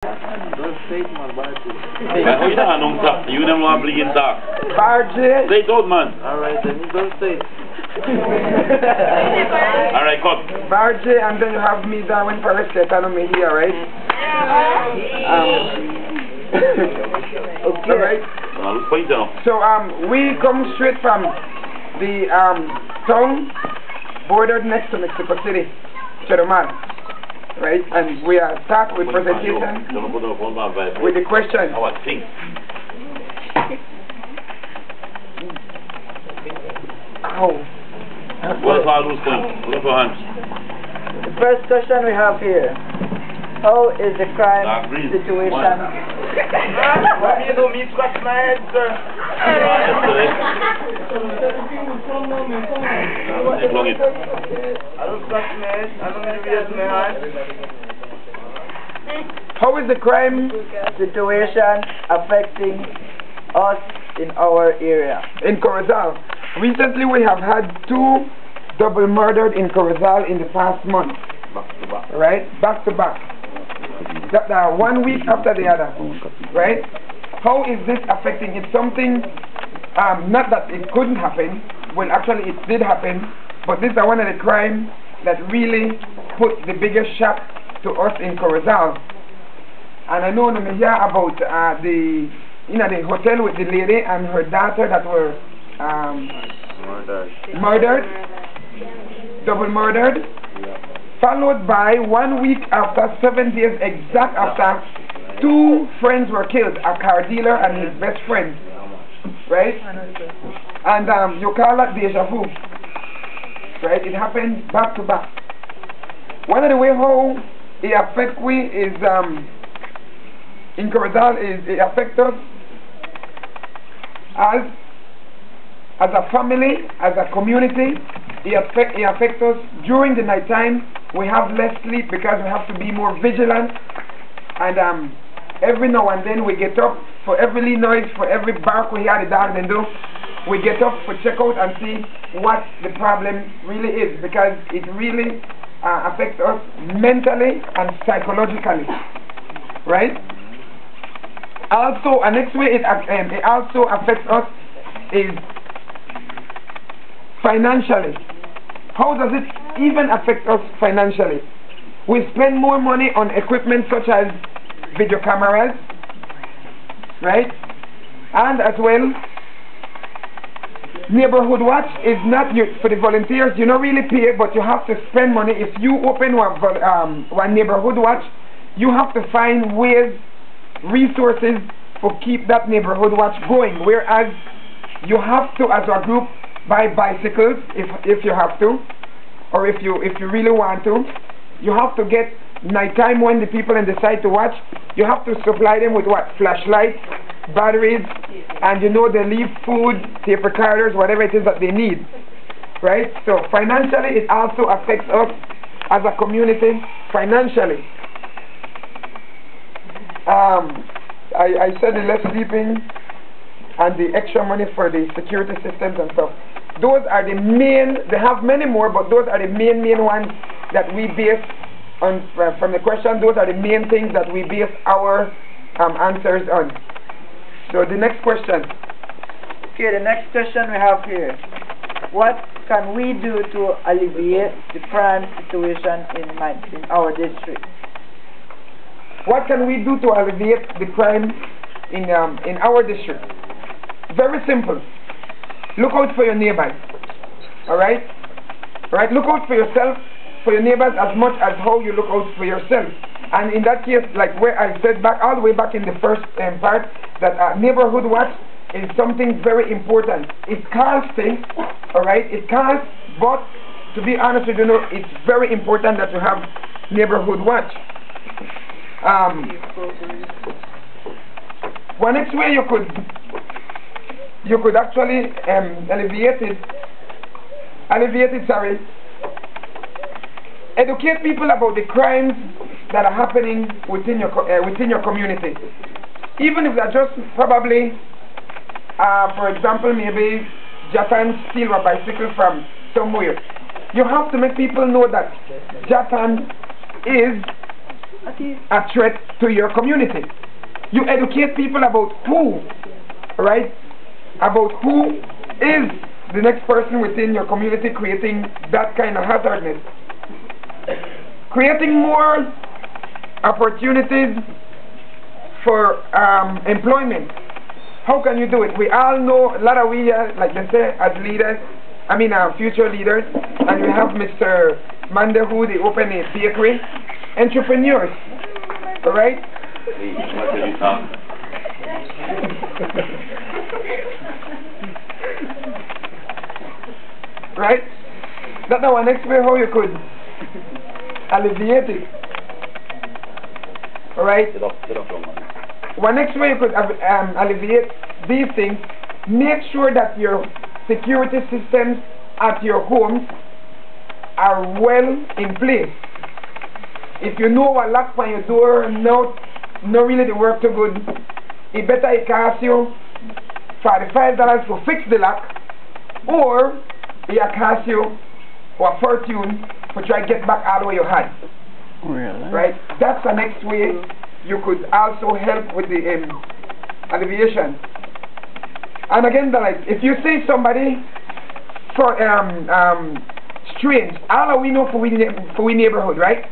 Hoe staan noemt dat? You never want to begin talk. Barge. Say it out, man. Alright, then you don't say it. Alright, cut. Barge, and then you have me, Darwin Paraset, and me here, right? Okay. Alright. So, we come straight from the town bordered next to Mexico City, Chetumal. Right, and we are start with presentation with the question. Ow. What are those points? Put up your hands. The first question we have here: how is the crime situation? What you do, me scratch my head, sir. I don't scratch my head. I don't even raise my hand. How is the crime situation affecting us in our area? In Corozal. Recently we have had 2 double murders in Corozal in the past month. Back to back. Right? Back to back. That 1 week after the other. Right? How is this affecting it? Something, not that it couldn't happen. Well, actually it did happen. But this is one of the crimes that really put the biggest shock to us in Corozal. And I know when I hear about the hotel with the lady and her daughter that were murdered, double murdered, followed by 1 week after, 7 days exact after, 2 friends were killed, a car dealer and his best friend, right? And you call that deja vu, right? It happened back to back. One of the way how it affects we is in Corozal is it affects us as a family, as a community. It affects us during the night time. We have less sleep because we have to be more vigilant, and every now and then we get up for every noise, for every bark we hear the dogs and do. We get up to check out and see what the problem really is, because it really affects us mentally and psychologically, right? Also, next way it also affects us is financially. How does it even affect us financially? We spend more money on equipment such as video cameras, right? And as well, neighborhood watch is not for the volunteers. You don't really pay, but you have to spend money. If you open one neighborhood watch, you have to find ways, resources to keep that neighborhood watch going. Whereas you have to, as a group, buy bicycles if you have to, or if you really want to. You have to get nighttime when the people decide to watch. You have to supply them with what? Flashlights, batteries, and they leave food, tape recorders, whatever it is that they need, right? So financially, it also affects us as a community financially. I said the less sleeping and the extra money for the security systems and stuff. Those are the main. They have many more, but those are the main ones that we base on. From the question, those are the main things that we base our answers on. So the next question. Okay, the next question we have here: what can we do to alleviate the crime situation in our district? What can we do to alleviate the crime in our district? Very simple. Look out for your neighbors. Alright? Right? Look out for yourself, for your neighbors as much as how you look out for yourself. And in that case, like where I said all the way back in the first part, that neighborhood watch is something very important. It costs things, alright? It costs, but to be honest with you, it's very important that you have neighborhood watch. One next way you could actually alleviate it, educate people about the crimes that are happening within your community. Even if they're just probably, for example, maybe Japan steal a bicycle from somewhere. You have to make people know that Japan is a threat to your community. You educate people about who, right? About who is the next person within your community creating that kind of hazardness. Creating more opportunities for employment. How can you do it? We all know, a lot of we, like they say, as leaders, future leaders, and we have Mr. Mande who they open a bakery. Entrepreneurs, alright? Right? That's our next way how you could alleviate it. Alright? One next way you could alleviate these things, make sure that your security systems at your homes are well in place. If you know a lock on your door, no really the work too good, it better it cost you $45 to fix the lock, or it cost you a fortune to try to get back all the way you had. Really? Right? That's the next way you could also help with the alleviation. And again, like, if you see somebody for strange, all we know for we neighborhood, right?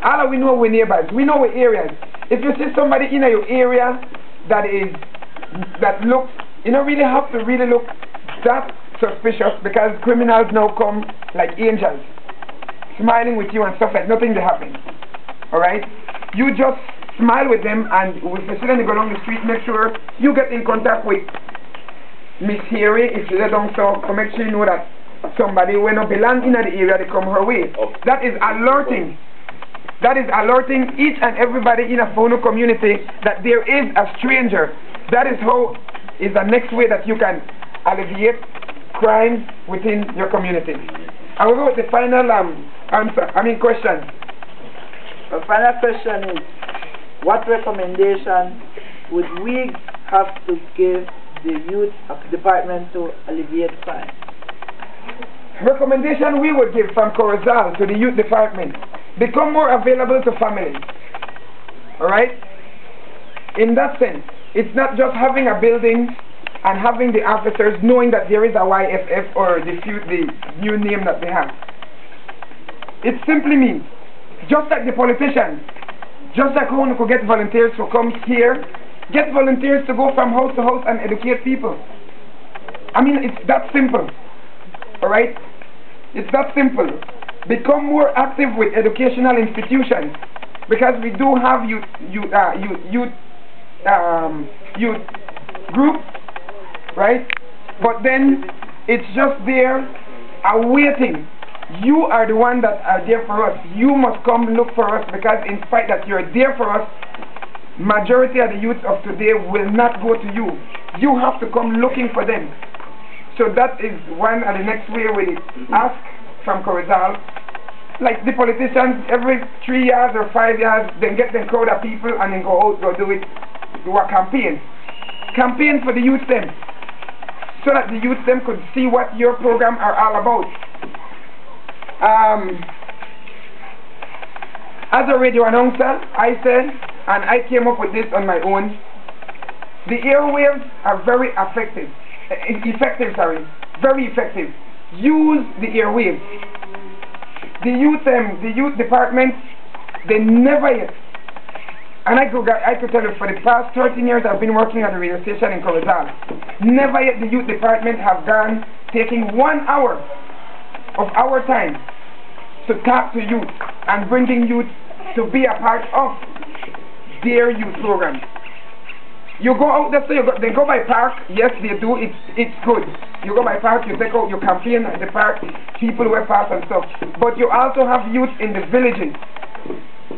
All we know we neighbors, we know we areas. If you see somebody in your area that looks, you don't really have to really look that suspicious, because criminals now come like angels, smiling with you and stuff like nothing to happen. Alright? You just smile with them, and if you see them go down the street, make sure you get in contact with Miss Harry. If you don't, so make sure you know that somebody when not belong in the area, they come her way. That is alerting. That is alerting each and everybody in a Fono community that there is a stranger. That is how is the next way that you can alleviate crime within your community. I will go with the final question. The final question is, what recommendation would we have to give the youth department to alleviate crime? Recommendation we would give from Corozal to the youth department: become more available to families. Alright? In that sense, it's not just having a building and having the officers knowing that there is a YFF or the new name that they have. It simply means, just like the politicians, just like who could get volunteers who come here, get volunteers to go from house to house and educate people. It's that simple. Alright? It's that simple. Become more active with educational institutions, because we do have youth groups, right? But then it's just there awaiting. You are the one that are there for us. You must come look for us, because in spite that you're there for us, majority of the youth of today will not go to you. You have to come looking for them. So that is one of the next way we ask from Corozal. Like the politicians, every 3 years or 5 years, then get them crowd of people and then go out, do a campaign. Campaign for the youth them, so that the youth them could see what your program are all about. As a radio announcer, I said, and I came up with this on my own, the airwaves are very effective. Very effective. Use the airwaves. The youth department, they never yet, and I could tell you for the past 13 years I've been working at the radio station in Corozal, never yet the youth department have gone taking 1 hour of our time to talk to youth and bringing youth to be a part of their youth program. You go out there, so they go by park, yes they do, it's good. You go by park, you take out your campaign at the park, people wear pass and stuff. But you also have youth in the villages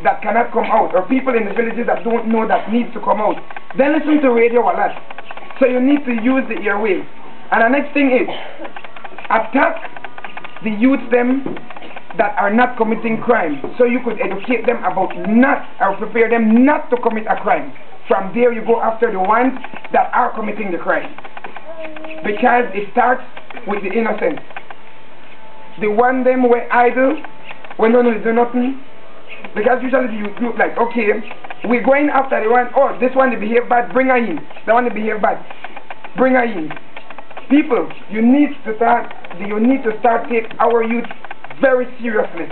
that cannot come out, or people in the villages that don't know that needs to come out. They listen to radio a lot. So you need to use the airwaves. And the next thing is, attack the youth them that are not committing crime, so you could educate them about or prepare them not to commit a crime. From there you go after the ones that are committing the crime, because it starts with the innocent. The one them were idle, when none do nothing, Because usually the youth group like, okay, we're going after the one, oh, this one they behave bad, bring her in. That one they behave bad, bring her in. People, you need to start take our youth very seriously.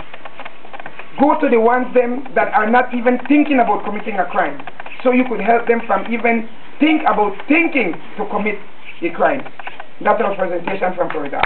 Go to the ones them that are not even thinking about committing a crime, so you could help them from even thinking to commit a crime. That's our presentation from Corozal.